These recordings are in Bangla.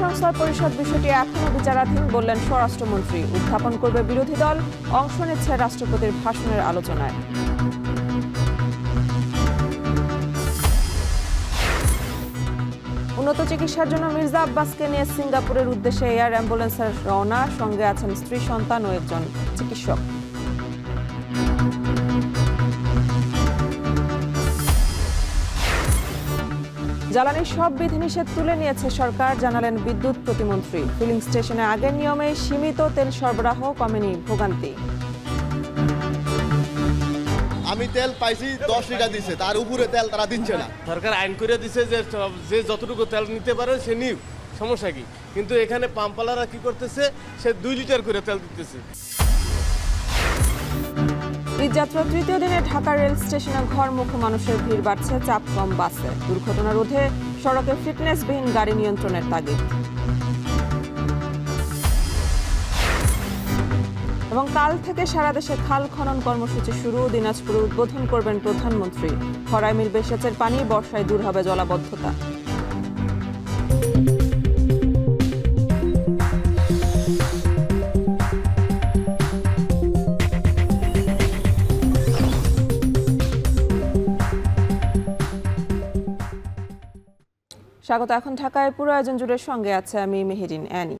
সংস্কার পরিষদ বিষয়টি এখনো বিচারাধীন বললেন স্বরাষ্ট্রমন্ত্রী। উত্থাপন করবে বিরোধী দল, অংশ নিচ্ছে রাষ্ট্রপতির ভাষণের আলোচনায়। উন্নত চিকিৎসার জন্য মির্জা আব্বাসকে নিয়ে সিঙ্গাপুরের উদ্দেশ্যে এয়ার অ্যাম্বুলেন্সের রওনা, সঙ্গে আছেন স্ত্রী, সন্তান ও একজন চিকিৎসক। জ্বালানির সব বিধিনিষেধ তুলে নিয়েছে সরকার, জানালেন বিদ্যুৎ প্রতিমন্ত্রী। ফিলিং স্টেশনে আগের নিয়মে সীমিত তেল সরবরাহ, কমেনি ভোগান্তি। আমি তেল পাইছি 10 লিটার দিছে, তার উপরে তেল তারা দিচ্ছে না। সরকার আইন করে দিছে যে যতটুকু তেল নিতে পারে সে নিক, সমস্যা কি? কিন্তু এখানে পাম্পওয়ালারা কি করতেছে, সে 2 লিটার করে তেল দিতেছে। ঈদযাত্রার তৃতীয় দিনে ঢাকা রেল স্টেশনে ঘরমুখো মানুষের ভিড় বাড়ছে, চাপ কম বাসে। দুর্ঘটনা রোধে সড়কে ফিটনেসবিহীন গাড়ি নিয়ন্ত্রণের তাগিদ। এবং কাল থেকে সারা দেশে খাল খনন কর্মসূচি শুরু। দিনাজপুরে উদ্বোধন করবেন প্রধানমন্ত্রী। খরায় মিলবে সেচের পানি, বর্ষায় দূর হবে জলাবদ্ধতা। স্বাগত। এখন ঢাকায় পুরো আয়োজন জুড়ে সঙ্গে আছে আমি মেহেরিন অ্যানি।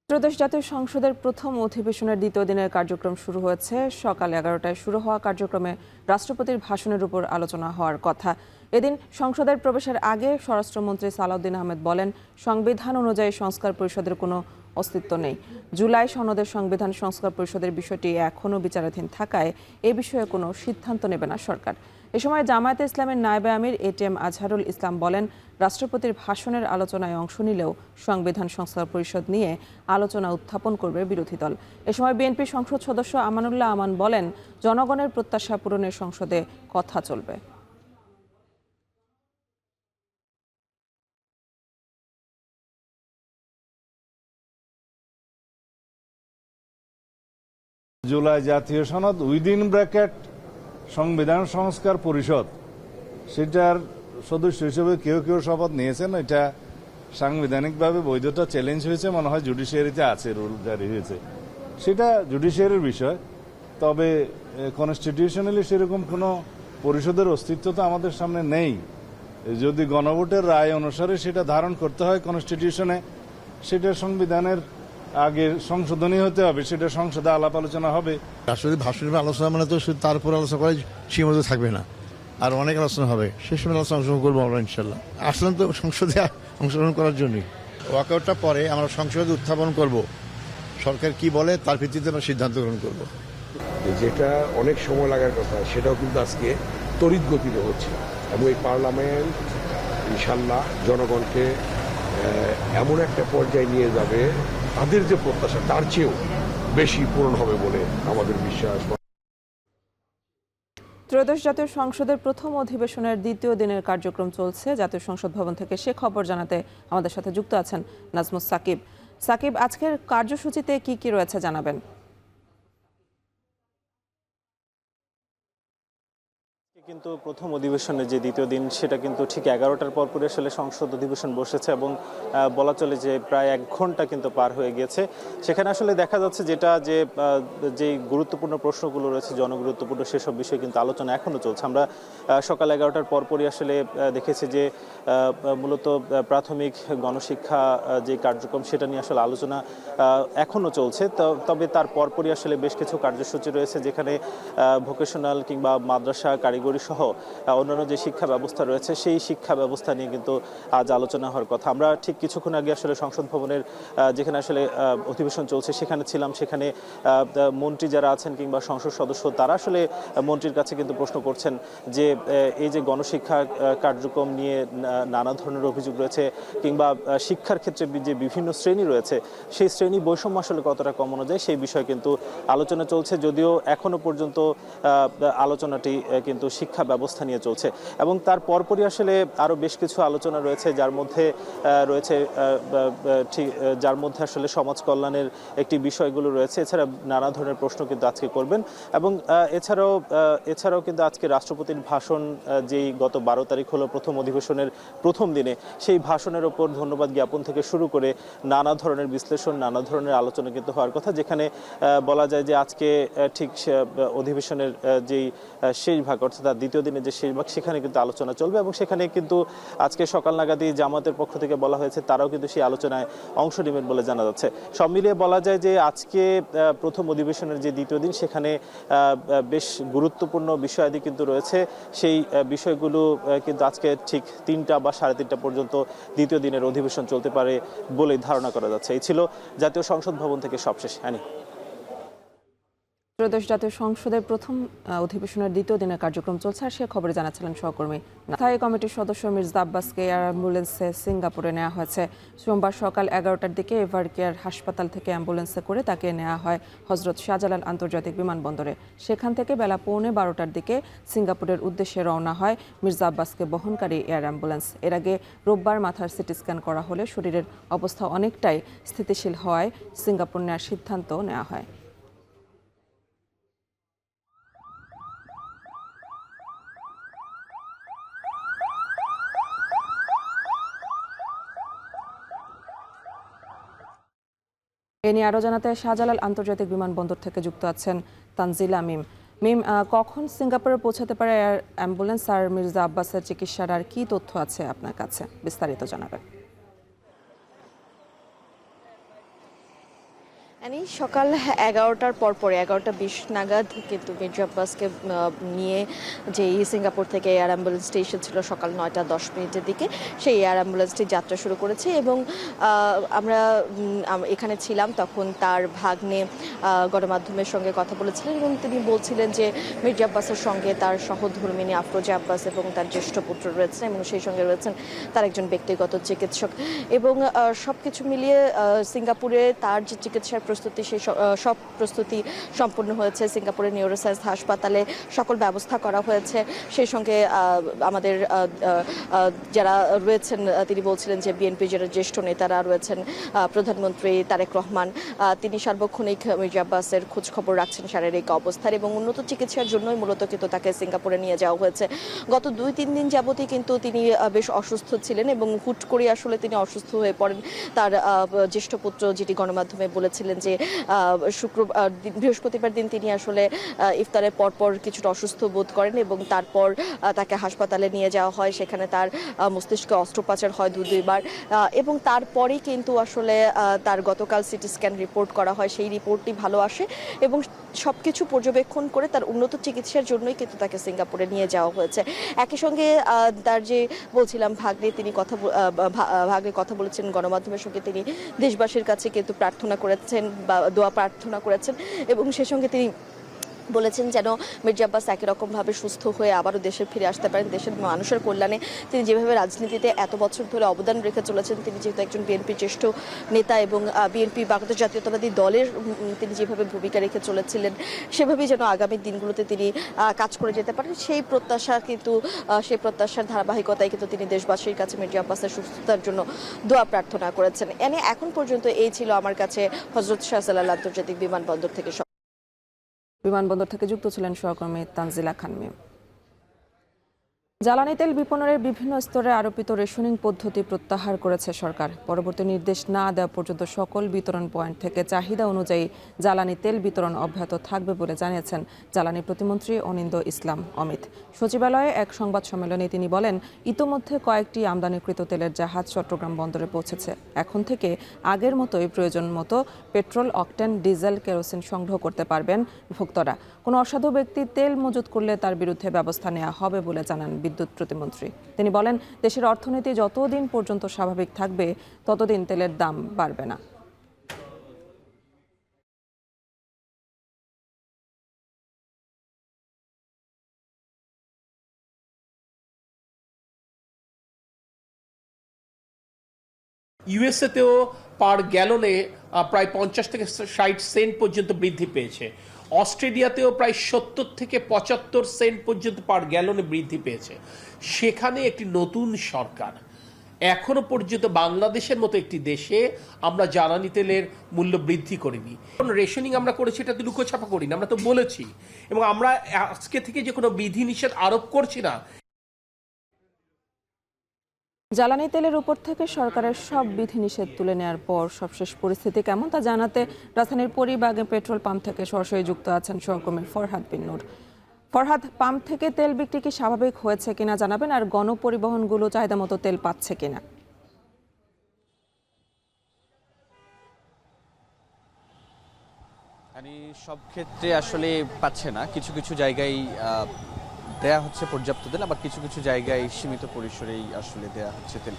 ত্রয়োদশ জাতীয় সংসদের প্রথম অধিবেশনের দ্বিতীয় দিনের কার্যক্রম শুরু হয়েছে। সকাল 11টায় শুরু হওয়া কার্যক্রমে রাষ্ট্রপতির ভাষণের উপর আলোচনা হওয়ার কথা। এদিন সংসদের প্রবেশের আগে স্বরাষ্ট্রমন্ত্রী সালাউদ্দিন আহমেদ বলেন, সংবিধান অনুযায়ী সংস্কার পরিষদের কোনো অস্তিত্ব নেই। জুলাই সনদের সংবিধান সংস্কার পরিষদের বিষয়টি এখনও বিচারাধীন থাকায় এ বিষয়ে কোনো সিদ্ধান্ত নেবে না সরকার। এ সময় জামায়াতে ইসলামের নায়েবে আমির এটিএম আজহারুল ইসলাম বলেন, রাষ্ট্রপতির ভাষণের আলোচনায় অংশ নিলেও সংবিধান সংস্কার পরিষদ নিয়ে আলোচনা উত্থাপন করবে বিরোধী দল। এ সময় বিএনপি সংসদ সদস্য আমানুল্লাহ আমান বলেন, জনগণের প্রত্যাশা পূরণে সংসদে কথা চলবে। জুলাই জাতীয় সনদ উইদিন ব্র্যাকেট সংবিধান সংস্কার পরিষদ, সেটার সদস্য হিসেবে কেউ কেউ শপথ নিয়েছেন। এটা সাংবিধানিকভাবে বৈধতা চ্যালেঞ্জ হয়েছে, মনে হয় জুডিশিয়ারিতে আছে, রুল জারি হয়েছে, সেটা জুডিশিয়ারির বিষয়। তবে কনস্টিটিউশনালি সেরকম কোনো পরিষদের অস্তিত্ব তো আমাদের সামনে নেই। যদি গণভোটের রায় অনুসারে সেটা ধারণ করতে হয় কনস্টিটিউশনে, সেটা সংবিধানের আগে সংশোধনী হতে হবে, সেটা সংসদে আলাপ আলোচনা হবে। রাষ্ট্রপতি ভাষণের আলোচনা মানে তো তার উপর আলোচনা করে সীমাবদ্ধ থাকবে না, আর অনেক আলোচনা হবে। সে সময় আলোচনা অংশগ্রহণ করবো আমরা ইনশাল্লাহ। আসলাম তো সংসদে অংশগ্রহণ করার জন্যই। ওয়াকআউটটা পরে আমরা সংসদে উত্থাপন করব, সরকার কি বলে তার ভিত্তিতে আমরা সিদ্ধান্ত গ্রহণ করব। যেটা অনেক সময় লাগার কথা, সেটাও কিন্তু আজকে তড়িৎ গতিতে হচ্ছে, এবং এই পার্লামেন্ট ইনশাল্লাহ জনগণকে এমন একটা পর্যায়ে নিয়ে যাবে, তাদের যে প্রত্যাশা তার চেয়েও বেশি পূরণ হবে বলে আমাদের বিশ্বাস। ত্রয়োদশ জাতীয় সংসদের প্রথম অধিবেশনের দ্বিতীয় দিনের কার্যক্রম চলছে। জাতীয় সংসদ ভবন থেকে সে খবর জানাতে আমাদের সাথে যুক্ত আছেন নাজমুস সাকিব। সাকিব, আজকের কার্যসূচিতে কি কি রয়েছে জানাবেন? কিন্তু প্রথম অধিবেশনের যে দ্বিতীয় দিন, সেটা কিন্তু ঠিক 11টার পর আসলে সংসদ অধিবেশন বসেছে এবং বলা চলে যে প্রায় 1 ঘন্টা কিন্তু পার হয়ে গেছে। সেখানে আসলে দেখা যাচ্ছে যে গুরুত্বপূর্ণ প্রশ্নগুলো রয়েছে, জনগুরুত্বপূর্ণ সেসব বিষয়ে কিন্তু আলোচনা এখনও চলছে। আমরা সকাল 11টার পরপরই আসলে দেখেছি যে মূলত প্রাথমিক গণশিক্ষা যে কার্যক্রম, সেটা নিয়ে আসলে আলোচনা এখনও চলছে। তবে তার পরপরই আসলে বেশ কিছু কার্যসূচি রয়েছে, যেখানে ভোকেশনাল কিংবা মাদ্রাসা, কারিগরি সহ অন্যান্য যে শিক্ষা ব্যবস্থা রয়েছে, সেই শিক্ষা ব্যবস্থা নিয়ে কিন্তু আজ আলোচনা হওয়ার কথা। আমরা ঠিক কিছুক্ষণ আগে আসলে সংসদ ভবনের যেখানে আসলে অধিবেশন চলছে সেখানে ছিলাম। সেখানে মন্ত্রী যারা আছেন কিংবা সংসদ সদস্য, তারা আসলে মন্ত্রীর কাছে কিন্তু প্রশ্ন করছেন যে এই যে গণশিক্ষা কার্যক্রম নিয়ে নানা ধরনের অভিযোগ রয়েছে, কিংবা শিক্ষার ক্ষেত্রে যে বিভিন্ন শ্রেণী রয়েছে, সেই শ্রেণী বৈষম্য আসলে কতটা কমানো যায়, সেই বিষয়ে কিন্তু আলোচনা চলছে। যদিও এখনো পর্যন্ত আলোচনাটি কিন্তু শিক্ষা ব্যবস্থা নিয়ে চলছে এবং তার পরপরই আসলে আরও বেশ কিছু আলোচনা রয়েছে যার মধ্যে যার মধ্যে আসলে সমাজ কল্যাণের একটি বিষয়গুলো রয়েছে। এছাড়া নানা ধরনের প্রশ্ন কিন্তু আজকে করবেন এবং এছাড়াও কিন্তু আজকে রাষ্ট্রপতির ভাষণ যেই গত 12 তারিখ হলো প্রথম অধিবেশনের প্রথম দিনে, সেই ভাষণের ওপর ধন্যবাদ জ্ঞাপন থেকে শুরু করে নানা ধরনের বিশ্লেষণ, নানা ধরনের আলোচনা কিন্তু হওয়ার কথা, যেখানে বলা যায় যে আজকে ঠিক অধিবেশনের যেই শেষ ভাগ অর্থাৎ তার দ্বিতীয় দিনের যে শেষ ভাগ, সেখানে কিন্তু আলোচনা চলবে এবং সেখানে কিন্তু আজকে সকাল নাগাদই জামাতের পক্ষ থেকে বলা হয়েছে তারাও কিন্তু সেই আলোচনায় অংশ নেবেন বলে জানা যাচ্ছে। সব মিলিয়ে বলা যায় যে আজকে প্রথম অধিবেশনের যে দ্বিতীয় দিন, সেখানে বেশ গুরুত্বপূর্ণ বিষয়াদি কিন্তু রয়েছে। সেই বিষয়গুলো কিন্তু আজকে ঠিক 3টা বা 3:30 পর্যন্ত দ্বিতীয় দিনের অধিবেশন চলতে পারে বলে ধারণা করা যাচ্ছে। এই ছিল জাতীয় সংসদ ভবন থেকে সবশেষ। ত্রয়োদশ জাতীয় সংসদের প্রথম অধিবেশনের দ্বিতীয় দিনের কার্যক্রম চলছে, আর সে খবরে জানাচ্ছিলেন সহকর্মী। স্থায়ী কমিটির সদস্য মির্জা আব্বাসকে এয়ার অ্যাম্বুলেন্সে সিঙ্গাপুরে নেওয়া হয়েছে। সোমবার সকাল 11টার দিকে এভার কেয়ার হাসপাতাল থেকে অ্যাম্বুলেন্সে করে তাকে নেওয়া হয় হজরত শাহজালাল আন্তর্জাতিক বিমানবন্দরে। সেখান থেকে বেলা 11:15টার দিকে সিঙ্গাপুরের উদ্দেশ্যে রওনা হয় মির্জা আব্বাসকে বহনকারী এয়ার অ্যাম্বুলেন্স। এর আগে রোববার মাথার সিটি স্ক্যান করা হলে শরীরের অবস্থা অনেকটাই স্থিতিশীল হওয়ায় সিঙ্গাপুর নেওয়ার সিদ্ধান্ত নেওয়া হয়। এ নিয়ে আরও জানাতে শাহজালাল আন্তর্জাতিক বিমানবন্দর থেকে যুক্ত আছেন তানজিলা মিম। মিম, কখন সিঙ্গাপুরে পৌঁছাতে পারে এয়ার অ্যাম্বুলেন্স, আর মির্জা আব্বাসের চিকিৎসার আর কি তথ্য আছে আপনার কাছে, বিস্তারিত জানাবেন। সকাল 11টার পরপরে 11:20 নাগাদ কিন্তু মির্জা আব্বাসকে নিয়ে যে সিঙ্গাপুর থেকে এয়ার অ্যাম্বুলেন্সটি এসেছিল সকাল 9:10 দিকে, সেই এয়ার অ্যাম্বুলেন্সটি যাত্রা শুরু করেছে এবং আমরা এখানে ছিলাম তখন তার ভাগ্নে গণমাধ্যমের সঙ্গে কথা বলেছিলেন এবং তিনি বলছিলেন যে মির্জা আব্বাসের সঙ্গে তার সহধর্মিনী আফরোজা আব্বাস এবং তার জ্যেষ্ঠ পুত্র রয়েছেন এবং সেই সঙ্গে রয়েছেন তার একজন ব্যক্তিগত চিকিৎসক এবং সবকিছু মিলিয়ে সিঙ্গাপুরে তার যে চিকিৎসার প্রস্তুতি, সেই সব প্রস্তুতি সম্পূর্ণ হয়েছে। সিঙ্গাপুরের নিউরোসায়েন্স হাসপাতালে সকল ব্যবস্থা করা হয়েছে। সেই সঙ্গে আমাদের যারা রয়েছেন, তিনি বলছিলেন যে বিএনপি যারা জ্যেষ্ঠ নেতারা রয়েছেন, প্রধানমন্ত্রী তারেক রহমান, তিনি সার্বক্ষণিক মির্জা আব্বাসের খোঁজ খবর রাখছেন শারীরিক অবস্থার এবং উন্নত চিকিৎসার জন্যই মূলত কিন্তু তাকে সিঙ্গাপুরে নিয়ে যাওয়া হয়েছে। গত 2-3 দিন যাবতই কিন্তু তিনি বেশ অসুস্থ ছিলেন এবং হুট করে আসলে তিনি অসুস্থ হয়ে পড়েন। তার জ্যেষ্ঠ পুত্র যেটি গণমাধ্যমে বলেছিলেন যে বৃহস্পতিবার দিন তিনি আসলে ইফতারের পরপর কিছুটা অসুস্থ বোধ করেন এবং তারপর তাকে হাসপাতালে নিয়ে যাওয়া হয়। সেখানে তার মস্তিষ্কে অস্ত্রোপচার হয় 2-2বার এবং তারপরেই কিন্তু আসলে তার গতকাল সিটি স্ক্যান রিপোর্ট করা হয়। সেই রিপোর্টটি ভালো আসে এবং সবকিছু পর্যবেক্ষণ করে তার উন্নত চিকিৎসার জন্যই কিন্তু তাকে সিঙ্গাপুরে নিয়ে যাওয়া হয়েছে। একই সঙ্গে তার যে বলছিলাম ভাগ্নে, তিনি কথা বলেছেন গণমাধ্যমের সঙ্গে, তিনি দেশবাসীর কাছে কিন্তু প্রার্থনা করেছেন বা দোয়া প্রার্থনা করেছেন এবং সে সঙ্গে তিনি বলেছেন যেন মির্জা আব্বাস একই রকমভাবে সুস্থ হয়ে আবারও দেশে ফিরে আসতে পারেন। দেশের মানুষের কল্যাণে তিনি যেভাবে রাজনীতিতে এত বছর ধরে অবদান রেখে চলেছেন, তিনি যেহেতু একজন বিএনপির জ্যেষ্ঠ নেতা এবং বিএনপি বাংলাদেশ জাতীয়তাবাদী দলের তিনি যেভাবে ভূমিকা রেখে চলেছিলেন, সেভাবেই যেন আগামী দিনগুলোতে তিনি কাজ করে যেতে পারেন, সেই প্রত্যাশার ধারাবাহিকতায় কিন্তু তিনি দেশবাসীর কাছে মির্জা আব্বাসের সুস্থতার জন্য দোয়া প্রার্থনা করেছেন। এখন পর্যন্ত এই ছিল আমার কাছে হজরত শাহজালাল আন্তর্জাতিক বিমানবন্দর থেকে। বিমানবন্দর থেকে যুক্ত ছিলেন সহকর্মী তানজিলা খান মিম। জ্বালানি তেল বিপণনের বিভিন্ন স্তরে আরোপিত রেশনিং পদ্ধতি প্রত্যাহার করেছে সরকার। পরবর্তী নির্দেশ না দেওয়া পর্যন্ত সকল বিতরণ পয়েন্ট থেকে চাহিদা অনুযায়ী জ্বালানি তেল বিতরণ অব্যাহত থাকবে বলে জানিয়েছেন জ্বালানি প্রতিমন্ত্রী অনিন্দ্য ইসলাম অমিত। সচিবালয়ে এক সংবাদ সম্মেলনে তিনি বলেন, ইতোমধ্যে কয়েকটি আমদানিকৃত তেলের জাহাজ চট্টগ্রাম বন্দরে পৌঁছেছে। এখন থেকে আগের মতোই প্রয়োজন মতো পেট্রোল, অকটেন, ডিজেল, কেরোসিন সংগ্রহ করতে পারবেন ভোক্তারা। কোনো অসাধু ব্যক্তি তেল মজুত করলে তার বিরুদ্ধে ব্যবস্থা নেওয়া হবে বলে জানান বিদ্যুৎ প্রতিমন্ত্রী। তিনি বলেন, দেশের অর্থনীতি যতদিন পর্যন্ত স্বাভাবিক থাকবে ততদিন তেলের দাম বাড়বে না। ইউএসএতেও পার গ্যালনে প্রায় 50 থেকে 60 সেন্ট পর্যন্ত বৃদ্ধি পেয়েছে। অস্ট্রেলিয়াতেও প্রায় 70 থেকে 75 সেন্ট পর্যন্ত পার গ্যালনে বৃদ্ধি পেয়েছে। সেখানে একটি নতুন সরকার, এখনো পর্যন্ত বাংলাদেশের মতো একটি দেশে আমরা জ্বালানি তেলের মূল্য বৃদ্ধি করিনি। রেশনিং আমরা করেছি, এটা তো লুকোছাপা করিনি, আমরা তো বলেছি, এবং আমরা আজকে থেকে যে কোনো বিধিনিষেধ আরোপ করছি না। জ্বালানি তেলের উপর থেকে সরকারের সব বিধিনিষেধ তুলে নেওয়ার পর সবশেষ পরিস্থিতি কেমন তা জানাতে রাজধানীর পরিবাগে পেট্রোল পাম্প থেকে সরাসরি যুক্ত আছেন সহকর্মী ফরহাদ বিন নূর। ফরহাদ, পাম্প থেকে তেল বিক্রি কি স্বাভাবিক হয়েছে কিনা জানাবেন, আর গণপরিবহনগুলো চাহিদা মতো তেল পাচ্ছে কিনা? সব ক্ষেত্রে আসলে পাচ্ছে না, কিছু কিছু জায়গায় দেয়া হচ্ছে পর্যাপ্ত তেল, আবার কিছু কিছু জায়গায় সীমিত পরিসরেই আসলে দেয়া হচ্ছে তেল।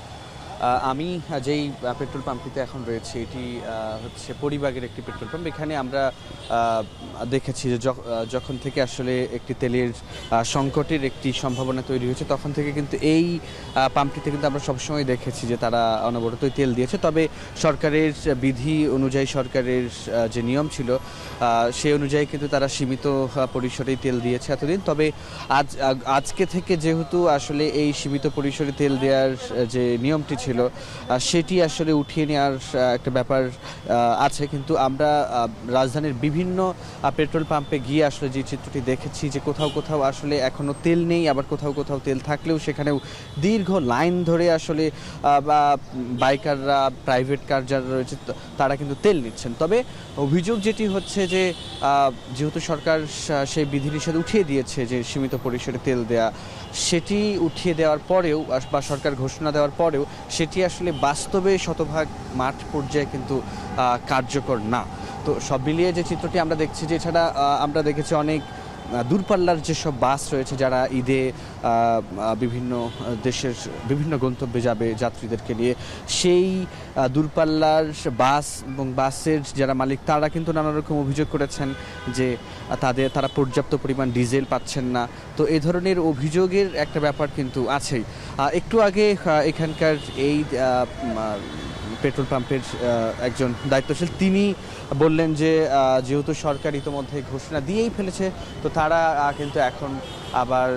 আমি যেই পেট্রোল পাম্পটিতে এখন রয়েছে এটি হচ্ছে পরিবাগের একটি পেট্রোল পাম্প। এখানে আমরা দেখেছি যে যখন থেকে আসলে একটি তেলের সংকটের একটি সম্ভাবনা তৈরি হয়েছে তখন থেকে কিন্তু এই পাম্পটিতে কিন্তু আমরা সবসময় দেখেছি যে তারা অনবরতই তেল দিয়েছে। তবে সরকারের বিধি অনুযায়ী, সরকারের যে নিয়ম ছিল সেই অনুযায়ী কিন্তু তারা সীমিত পরিসরেই তেল দিয়েছে এতদিন। তবে আজকে থেকে যেহেতু আসলে এই সীমিত পরিসরে তেল দেওয়ার যে নিয়মটি ছিল সেটি আসলে উঠিয়ে নেওয়ার একটা ব্যাপার আছে, কিন্তু আমরা রাজধানীর বিভিন্ন পেট্রোল পাম্পে গিয়ে আসলে যে চিত্রটি দেখেছি যে কোথাও কোথাও আসলে এখনো তেল নেই, আবার কোথাও কোথাও তেল থাকলেও সেখানেও দীর্ঘ লাইন ধরে আসলে বাইকাররা, প্রাইভেট কার যারা রয়েছে তারা কিন্তু তেল নিচ্ছেন। তবে অভিযোগ যেটি হচ্ছে যে যেহেতু সরকার সেই বিধিনিষেধ উঠিয়ে দিয়েছে যে সীমিত পরিসরে তেল দেয়া, সেটি উঠিয়ে দেওয়ার পরেও বা সরকার ঘোষণা দেওয়ার পরেও সেটি আসলে বাস্তবে শতভাগ মাঠ পর্যায়ে কিন্তু কার্যকর না। তো সব মিলিয়ে যে চিত্রটি আমরা দেখছি, যে এছাড়া আমরা দেখেছি অনেক দূরপাল্লার যেসব বাস রয়েছে যারা ঈদে বিভিন্ন দেশের বিভিন্ন গন্তব্যে যাবে যাত্রীদেরকে নিয়ে, সেই দূরপাল্লার বাস এবং বাসের যারা মালিক তারা কিন্তু নানা রকম অভিযোগ করেছেন যে তারা পর্যাপ্ত পরিমাণ ডিজেল পাচ্ছেন না। তো এই ধরনের অভিযোগের একটা ব্যাপার কিন্তু আছেই। একটু আগে এখানকার এই পেট্রোল পাম্পের একজন দায়িত্বশীল তিনি বললেন যে যেহেতু সরকার ইতোমধ্যে ঘোষণা দিয়েই ফেলেছে, তো তারা কিন্তু এখন আবার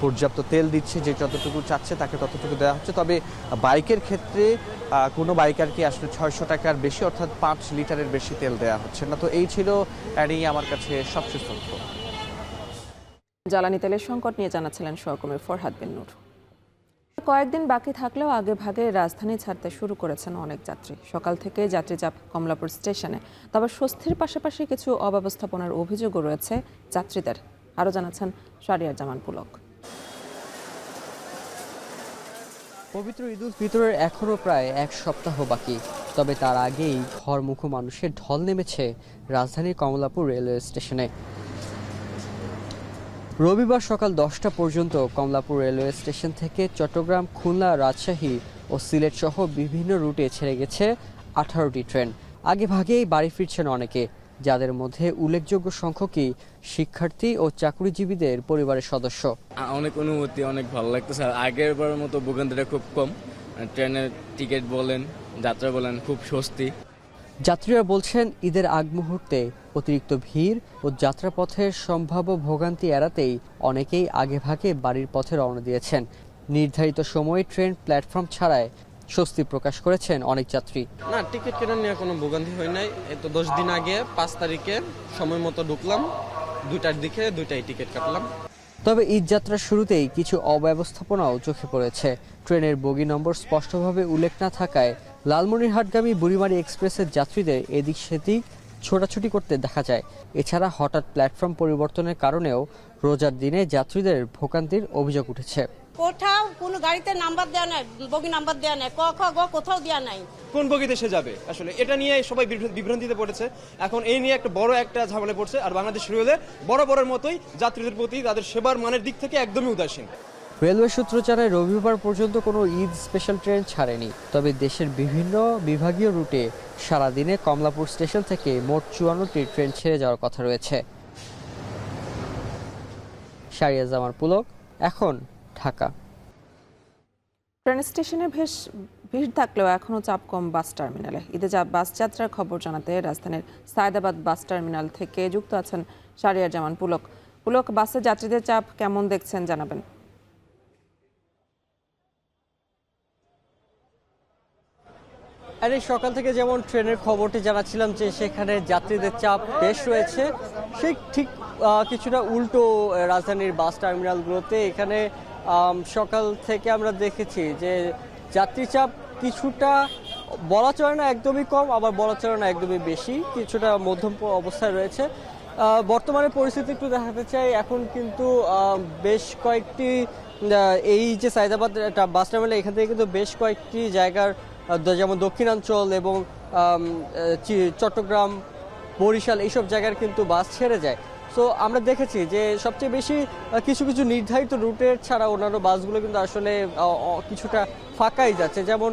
পর্যাপ্ত তেল দিচ্ছে, যে যতটুকু চাচ্ছে তাকে ততটুকু দেওয়া হচ্ছে। তবে বাইকের ক্ষেত্রে কোনো বাইকারকে আসলে 600 টাকার বেশি অর্থাৎ 5 লিটারের বেশি তেল দেওয়া হচ্ছে না। তো এই ছিল আমার কাছে সবশেষ তথ্য। জ্বালানি তেলের সংকট নিয়ে জানাচ্ছিলেন সহকর্মী ফরহাদ বিন নূর। কয়েকদিন বাকি থাকলেও আগে ভাগে রাজধানী ছাড়তে শুরু করেছেন অনেক যাত্রী। সকাল থেকে যাত্রী চাপ কমলাপুর স্টেশনে, তবে স্বস্তির পাশাপাশি কিছু অব্যবস্থাপনার অভিযোগও রয়েছে যাত্রীদের। আরও জানাচ্ছেন শাহরিয়ার জামান পুলক। পবিত্র ঈদ উল ফিতরের এখনও প্রায় এক সপ্তাহ বাকি, তবে তার আগেই ঘরমুখো মানুষের ঢল নেমেছে রাজধানীর কমলাপুর রেলওয়ে স্টেশনে। রবিবার সকাল 10টা পর্যন্ত কমলাপুর রেলওয়ে স্টেশন থেকে চট্টগ্রাম, খুলনা, রাজশাহী ও সিলেট সহ বিভিন্ন রুটে ছেড়ে গেছে 18টি ট্রেন। আগে ভাগেই বাড়ি ফিরছেন অনেকে, যাদের মধ্যে উল্লেখযোগ্য সংখ্যকই শিক্ষার্থী ও চাকরিজীবীদের পরিবারের সদস্য। অনেক অনুভূতি, অনেক ভালো লাগতেছে। আগের বারের মতো ভোগান্তিটা খুব কম, ট্রেনের টিকিট বলেন, যাত্রা বলেন, খুব স্বস্তি। যাত্রীরা বলছেন ঈদের আগ মুহূর্তে অতিরিক্ত ভিড় ও যাত্রাপথের সম্ভাব্য ভোগান্তি এড়াতেই অনেকেই আগেভাগে বাড়ির পথে রওনা দিয়েছেন। নির্ধারিত সময়ে ট্রেন প্ল্যাটফর্ম ছাড়ায় স্বস্তি প্রকাশ করেছেন অনেক যাত্রী। না, টিকিট কেনার নিয়ে কোনো ভোগান্তি হয় নাই। তো 10 দিন আগে 5 তারিখে সময় মতো ঢুকলাম, 2টার দিকে 2টাই টিকিট কাটলাম। তবে ঈদ যাত্রার শুরুতেই কিছু অব্যবস্থাপনাও চোখে পড়েছে। ট্রেনের বগি নম্বর স্পষ্টভাবে উল্লেখ না থাকায় লালমনিরহাটগামী বুড়িমারি এক্সপ্রেসের যাত্রীদের এদিক সেদিক ছোটাছুটি করতে দেখা যায়। এছাড়া হঠাৎ প্ল্যাটফর্ম পরিবর্তনের কারণেও রোজার দিনে যাত্রীদের ভোগান্তির অভিযোগ উঠেছে। কোথাও কোনো গাড়িতে নাম্বার দেওয়া নাই, বগি নাম্বার দেওয়া নাই, ক খ গ কোথাও দেওয়া নাই। কোন বগিতে সে যাবে, আসলে এটা নিয়ে সবাই বিভ্রান্তিতে পড়েছে। এখন এই নিয়ে একটা বড় ঝামেলা পড়ছে। আর বাংলাদেশ রেলওয়ে বরাবরের মতোই যাত্রীদের প্রতি তাদের সেবার মানের দিক থেকে একদমই উদাসীন। রেলওয়ে সূত্র জানায় রবিবার পর্যন্ত কোনো ঈদ স্পেশাল ট্রেন ছাড়েনি। তবে দেশের বিভিন্ন বিভাগীয় রুটে সারাদিনে কমলাপুর স্টেশন থেকে মোট 54টি ট্রেন ছেড়ে যাওয়ার কথা রয়েছে। শাহরিয়ার জামান পুলক, এখন ঢাকা। ট্রেন স্টেশনে ভিড় থাকলেও এখনও চাপ কম বাস টার্মিনালে। ঈদে বাস যাত্রার খবর জানাতে রাজধানীর সায়েদাবাদ বাস টার্মিনাল থেকে যুক্ত আছেন শাহরিয়ার জামান পুলক। পুলক, বাসে যাত্রীদের চাপ কেমন দেখছেন জানাবেন। আরে সকাল থেকে যেমন ট্রেনের খবরটি জানাচ্ছিলাম যে সেখানে যাত্রীদের চাপ বেশ রয়েছে, সেই ঠিক কিছুটা উল্টো রাজধানীর বাস টার্মিনালগুলোতে। এখানে সকাল থেকে আমরা দেখেছি যে যাত্রী চাপ কিছুটা বলা চলে না একদমই কম, আবার বলা চলে না একদমই বেশি, কিছুটা মধ্যম অবস্থায় রয়েছে। বর্তমানে পরিস্থিতি একটু দেখাতে চাই। এখন কিন্তু বেশ কয়েকটি এই যে সায়েদাবাদ বাস টার্মিনাল, এখান থেকে কিন্তু বেশ কয়েকটি জায়গার যেমন দক্ষিণাঞ্চল এবং চট্টগ্রাম, বরিশাল এইসব জায়গার কিন্তু বাস ছেড়ে যায়। সো আমরা দেখেছি যে সবচেয়ে বেশি কিছু কিছু নির্ধারিত রুটের ছাড়া অন্যান্য বাসগুলো কিন্তু আসলে কিছুটা ফাঁকাই যাচ্ছে। যেমন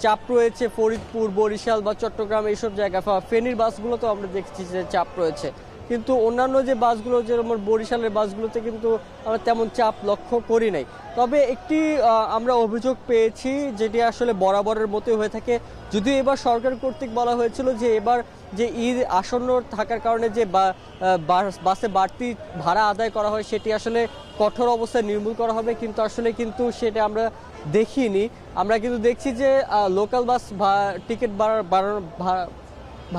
চাপ রয়েছে ফরিদপুর, বরিশাল বা চট্টগ্রাম এইসব জায়গা। ফেনীর বাসগুলোতেও আমরা দেখছি যে চাপ রয়েছে, কিন্তু অন্যান্য যে বাসগুলো যেমন বরিশালের বাসগুলোতে কিন্তু আমরা তেমন চাপ লক্ষ্য করি নাই। তবে একটি আমরা অভিযোগ পেয়েছি যেটি আসলে বরাবরের মতোই হয়ে থাকে, যদিও এবার সরকার কর্তৃক বলা হয়েছিল যে এবার যে ঈদ আসন্ন থাকার কারণে যে বাসে বাড়তি ভাড়া আদায় করা হয় সেটি আসলে কঠোর অবস্থায় নির্মূল করা হবে, কিন্তু আসলে সেটা আমরা দেখিনি। আমরা কিন্তু দেখছি যে লোকাল বাস টিকিট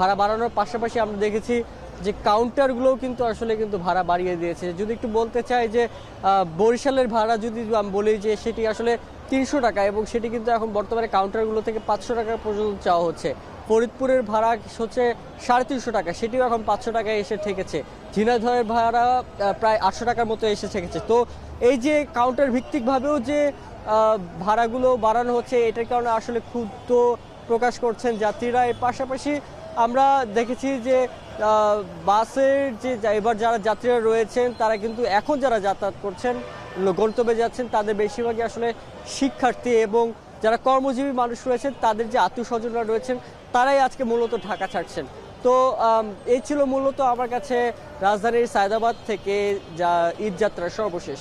ভাড়া বাড়ানোর পাশাপাশি আমরা দেখেছি যে কাউন্টারগুলোও কিন্তু আসলে ভাড়া বাড়িয়ে দিয়েছে। যদি একটু বলতে চাই যে বরিশালের ভাড়া যদি আমি বলি যে সেটি আসলে 300 টাকা, এবং সেটি কিন্তু এখন বর্তমানে কাউন্টারগুলো থেকে 500 টাকা পর্যন্ত চাওয়া হচ্ছে। ফরিদপুরের ভাড়া হচ্ছে 350 টাকা, সেটিও এখন 500 টাকায় এসে ঠেকেছে। ঝিনাইদহের ভাড়া প্রায় 800 টাকার মতো এসে ঠেকেছে। তো এই যে কাউন্টার ভিত্তিকভাবেও যে ভাড়াগুলো বাড়ানো হচ্ছে, এটার কারণে আসলে ক্ষুব্ধ প্রকাশ করছেন যাত্রীরা। এর পাশাপাশি আমরা দেখেছি যে বাসের যে এবার যারা যাত্রীরা রয়েছেন তারা কিন্তু এখন যারা যাতায়াত করছেন, গন্তব্যে যাচ্ছেন, তাদের বেশিরভাগই আসলে শিক্ষার্থী এবং যারা কর্মজীবী মানুষ রয়েছেন, তাদের যে আত্মীয় স্বজনরা রয়েছেন তারাই আজকে মূলত ঢাকা ছাড়ছেন। তো এই ছিল মূলত আমার কাছে রাজধানীর সায়েদাবাদ থেকে যা ঈদ যাত্রার সর্বশেষ।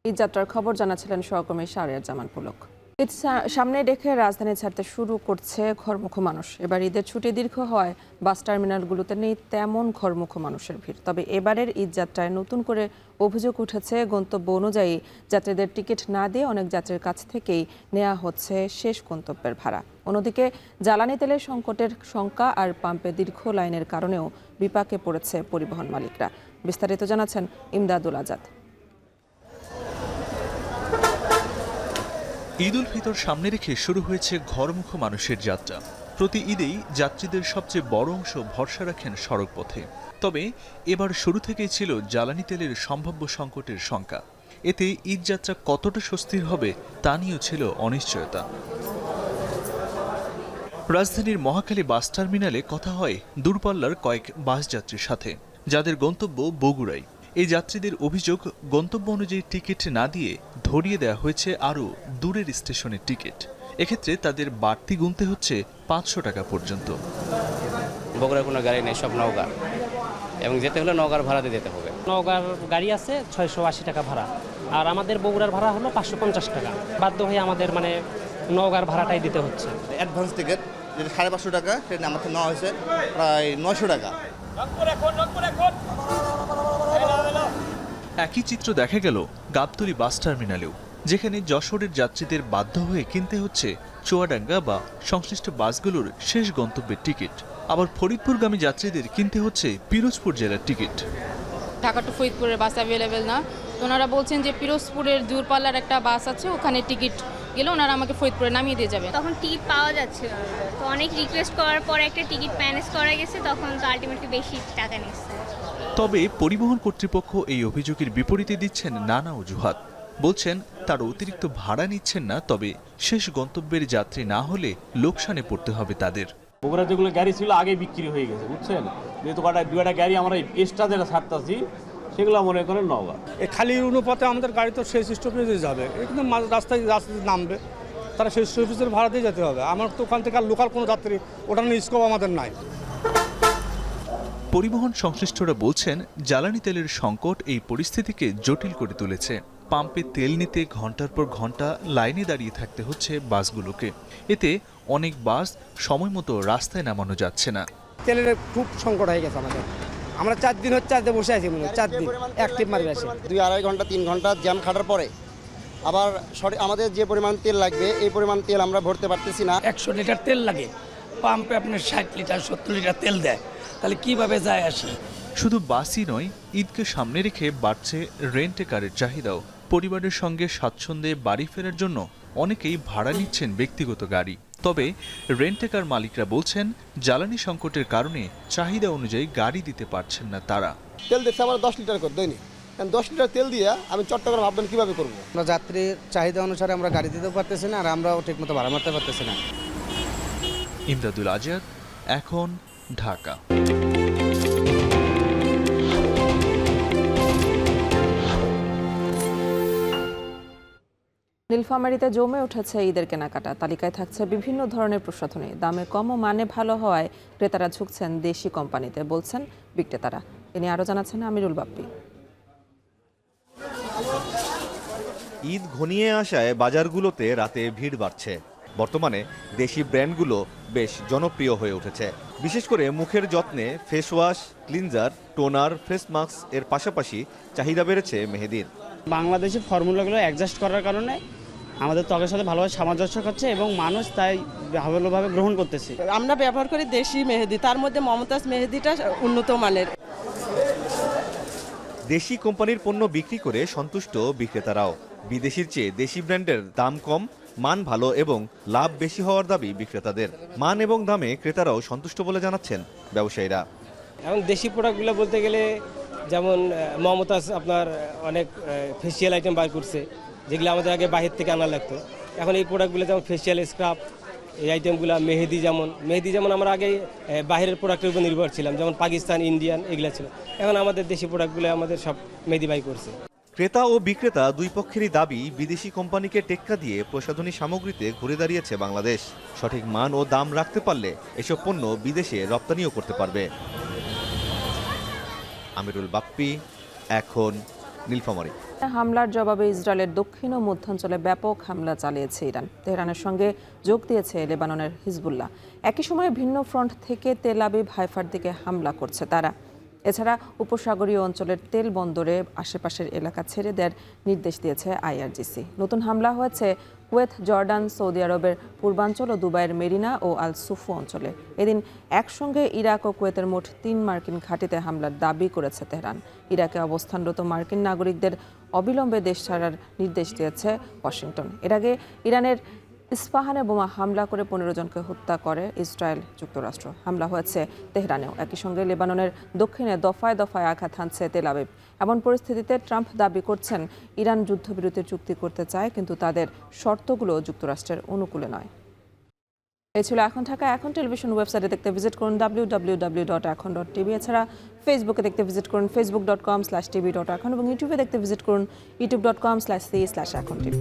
ঈদ যাত্রার খবর জানাচ্ছিলেন সহকর্মী শাহরিয়ার জামান পুলক। ঈদ সামনে রেখে রাজধানী ছাড়তে শুরু করছে ঘরমুখো মানুষ। এবার ঈদের ছুটি দীর্ঘ হয়, বাস টার্মিনালগুলোতে নেই তেমন ঘরমুখো মানুষের ভিড়। তবে এবারের ঈদ যাত্রায় নতুন করে অভিযোগ উঠেছে, গন্তব্য অনুযায়ী যাত্রীদের টিকিট না দিয়ে অনেক যাত্রীর কাছ থেকেই নেওয়া হচ্ছে শেষ গন্তব্যের ভাড়া। অন্যদিকে জ্বালানি তেলের সংকটের শঙ্কা আর পাম্পে দীর্ঘ লাইনের কারণেও বিপাকে পড়েছে পরিবহন মালিকরা। বিস্তারিত জানাচ্ছেন ইমদাদুল আজাদ। ঈদ উল ফিতর সামনে রেখে শুরু হয়েছে ঘরমুখো মানুষের যাত্রা। প্রতি ঈদেই যাত্রীদের সবচেয়ে বড় অংশ ভরসা রাখেন সড়ক পথে। তবে এবার শুরু থেকেই ছিল জ্বালানি তেলের সম্ভাব্য সংকটের শঙ্কা। এতে ঈদ যাত্রা কতটা স্বস্তির হবে তা নিয়েও ছিল অনিশ্চয়তা। রাজধানীর মহাখালী বাস টার্মিনালে কথা হয় দূরপাল্লার কয়েক বাস যাত্রীর সাথে, যাদের গন্তব্য বগুড়ায়। এই যাত্রীদের অভিযোগ, গন্তব্য অনুযায়ী টিকিট না দিয়ে ধরিয়ে দেওয়া হয়েছে আরও দূরের স্টেশনের টিকিট। এক্ষেত্রে তাদের বাড়তি গুনতে হচ্ছে 500 টাকা পর্যন্ত। বগুড়ার কোনো গাড়ি নেই, সব নওগাঁ, এবং যেতে হলে নওগাঁর ভাড়াতে যেতে হবে। নওগাঁর গাড়ি আছে 680 টাকা ভাড়া, আর আমাদের বগুড়ার ভাড়া হলো 550 টাকা। বাধ্য হয়ে আমাদের নওগাঁর ভাড়াটাই দিতে হচ্ছে। অ্যাডভান্স টিকিট যেটা 550 টাকা, সেটা আমাদের নেওয়া হয়েছে প্রায় 900 টাকা। একই চিত্র দেখা গেল গাবতলী বাস টার্মিনালেও, যেখানে যশোরের যাত্রীদের বাধ্য হয়ে কিনতে হচ্ছে চুয়াডাঙ্গা বা সংশ্লিষ্ট বাসগুলোর শেষ গন্তব্যের টিকিট। আবার ফরিদপুরগামী যাত্রীদের কিনতে হচ্ছে পিরোজপুর জেলার টিকিট। ঢাকা টু ফরিদপুরের বাস অ্যাভেলেবেল না, ওনারা বলছেন যে পিরোজপুরের দূরপাল্লার একটা বাস আছে, ওখানে টিকিট গেলে ওনারা আমাকে ফরিদপুরে নামিয়ে দিয়ে যাবে। তখন টিকিট পাওয়া যাচ্ছিল না, তো অনেক রিকোয়েস্ট করার পরে একটা টিকিট ম্যানেজ করা গেছে, তখন তো আলটিমেটলি বেশি টাকা নিচ্ছে। তবে পরিবহন কর্তৃপক্ষ এই অভিযোগের বিপরীতে দিচ্ছেন নানা অজুহাত। বলছেন তার অতিরিক্ত ভাড়া নিচ্ছেন না, তবে শেষ গন্তব্যের যাত্রী না হলে লোকসানে পড়তে হবে তাদের। বগুড়া যেগুলো গাড়ি ছিল আগে বিক্রি হয়ে গেছে, বুঝছেন, যেহেতু দুটা গাড়ি আমরা এক্সট্রা যেটা ছাড়তেছি সেগুলো মনে করেন নওগাঁ। এই খালি অনুপাতে আমাদের গাড়ি তো শেষ স্টপেজে যাবে, কিন্তু রাস্তায় নামবে, তারা শেষ স্টপেজের ভাড়া দিয়ে যেতে হবে। আমার তো ওখান থেকে আর লোকাল কোনো যাত্রী ওঠানোর স্কোপ আমাদের নাই। পরিবহন সংশ্লিষ্টরা বলছেন জ্বালানি তেলের সংকট এই পরিস্থিতিকে জটিল করে তুলেছে। পাম্পে তেল নিতে ঘন্টার পর ঘন্টা লাইনে দাঁড়িয়ে থাকতে হচ্ছে বাসগুলোকে। এতে অনেক বাস সময় মতো রাস্তায় নামানো যাচ্ছে না। তেলের খুব সংকট হয়ে গেছে আমাদের। আমরা 4 দিন হচ্ছে আজকে বসে আছি, 4 দিন এক টিপ মারবে আসে। 2-2.5 ঘন্টা 3 ঘন্টা জ্যাম খাটার পরে আবার আমাদের যে পরিমাণ তেল লাগবে এই পরিমাণ তেল আমরা ভরতে পারতেছি না। 100 লিটার তেল লাগে, পাম্পে আপনার 60 লিটার 70 লিটার তেল দেয়, তাহলে কিভাবে যায় আসে? শুধু বাসই নয়, ঈদকে সামনে রেখে বাড়ছে রেন্ট এ কারের চাহিদাও। পরিবারের সঙ্গে স্বাচ্ছন্দ্যে বাড়ি ফেরার জন্য অনেকেই ভাড়া নিচ্ছেন ব্যক্তিগত গাড়ি। তবে রেন্ট এ কার মালিকরা বলছেন জ্বালানি সংকটের কারণে চাহিদা অনুযায়ী গাড়ি দিতে পারছেন না তারা। তেল দিচ্ছে আমরা 10 লিটার করে দৈনিক, 10 লিটার তেল দিয়ে আমি চট্টগ্রাম আপডাউন কিভাবে করবো? আমরা যাত্রীর চাহিদা অনুসারে আমরা গাড়ি দিতেও পারতেছি না, আর আমরাও ঠিকমতো ভাড়া মারতে পারতেছি না। ইমদাদুল আজাদ, এখন, ঢাকা। নীলফামারীতে জমে উঠেছে ঈদের কেনাকাটা। তালিকায় থাকছে বিভিন্ন ধরনের প্রসাধনী। দামে কম ও মানে ভালো হওয়ায় ক্রেতারা ঝুঁকছেন দেশি কোম্পানিতে, বলছেন বিক্রেতারা। তিনি আরও জানাচ্ছেন আমিরুল বাপ্পি। ঈদ ঘনিয়ে আসায় বাজারগুলোতে রাতে ভিড় বাড়ছে। বর্তমানে দেশি ব্র্যান্ডগুলো বেশ জনপ্রিয় হয়ে উঠেছে। বিশেষ করে মুখের যত্নে face wash, cleanser, toner, face mask এর পাশাপাশি চাহিদা বেড়েছে মেহেদির। বাংলাদেশি ফর্মুলাগুলো অ্যাডজাস্ট করার কারণে আমাদের ত্বকের সাথে ভালোভাবে সামঞ্জস্য করছে এবং মানুষ তাই ভালোভাবে গ্রহণ করতেছে। আমরা ব্যবহার করি দেশি মেহেদি, তার মধ্যে মমতাজ মেহেদিটা উন্নত মানের। দেশি কোম্পানির পণ্য বিক্রি করে সন্তুষ্ট বিক্রেতারাও। বিদেশির চেয়ে দেশি ব্র্যান্ডের দাম কম, মান ভালো এবং লাভ বেশি হওয়ার দাবি বিক্রেতাদের। মান এবং দামে ক্রেতারাও সন্তুষ্ট বলে জানাচ্ছেন ব্যবসায়ীরা। এবং দেশি প্রোডাক্টগুলো বলতে গেলে যেমন মমতাজ আপনার অনেক ফেসিয়াল আইটেম বার করছে, যেগুলো আমাদের আগে বাহির থেকে আনা লাগতো। এখন এই প্রোডাক্টগুলো যেমন ফেসিয়াল স্ক্রাব, এই আইটেমগুলো, মেহেদি যেমন আমরা আগে বাইরের প্রোডাক্টের উপর নির্ভর ছিলাম, যেমন পাকিস্তান, ইন্ডিয়ান এগুলো ছিল। এখন আমাদের দেশি প্রোডাক্টগুলো আমাদের সব মেহেদি বাই করছে। ক্রেতা ও বিক্রেতা দুই পক্ষেরই দাবি, বিদেশি কোম্পানিকে টেক্কা দিয়ে প্রসাধনী সামগ্রীতে ঘুরে দাঁড়িয়েছে বাংলাদেশ। সঠিক মান ও দাম রাখতে পারলে এসব পণ্য বিদেশে রপ্তানিও করতে পারবে। আমিরুল বাপ্পি, এখন, নীলফামারী। হামলার জবাবে ইসরায়েলের দক্ষিণ ও মধ্যাঞ্চলে ব্যাপক হামলা চালিয়েছে ইরান। তেহরানের সঙ্গে যোগ দিয়েছে লেবাননের হিজবুল্লাহ। একই সময়ে ভিন্ন ফ্রন্ট থেকে তেল আবিব, হাইফার দিকে হামলা করছে তারা। এছাড়া উপসাগরীয় অঞ্চলের তেল বন্দরে আশেপাশের এলাকা ছেড়ে দেওয়ার নির্দেশ দিয়েছে IRGC। নতুন হামলা হয়েছে কুয়েত, জর্ডান, সৌদি আরবের পূর্বাঞ্চল ও দুবাইয়ের মেরিনা ও আল সুফু অঞ্চলে। এদিন একসঙ্গে ইরাক ও কুয়েতের মোট 3 মার্কিন ঘাঁটিতে হামলার দাবি করেছে তেহরান। ইরাকে অবস্থানরত মার্কিন নাগরিকদের অবিলম্বে দেশ ছাড়ার নির্দেশ দিয়েছে ওয়াশিংটন। এর আগে ইরানের ইস্পাহানে বোমা হামলা করে 15 জনকে হত্যা করে ইসরায়েল, যুক্তরাষ্ট্র। হামলা হয়েছে তেহরানেও। একই সঙ্গে লেবাননের দক্ষিণে দফায় দফায় আঘাত হানছে তেল আবিব। এমন পরিস্থিতিতে ট্রাম্প দাবি করছেন ইরান যুদ্ধবিরতির চুক্তি করতে চায়, কিন্তু তাদের শর্তগুলো যুক্তরাষ্ট্রের অনুকূলে নয়। এই ছিল এখন ঢাকা। এখন টেলিভিশন ওয়েবসাইটে দেখতে ভিজিট করুন www.এখন.tv। এছাড়া ফেসবুকে দেখতে ভিজিট করুন facebook.com/tv.এখন এবং ইউটিউবে দেখতে ভিজিট করুন youtube.com/c/এখন tv।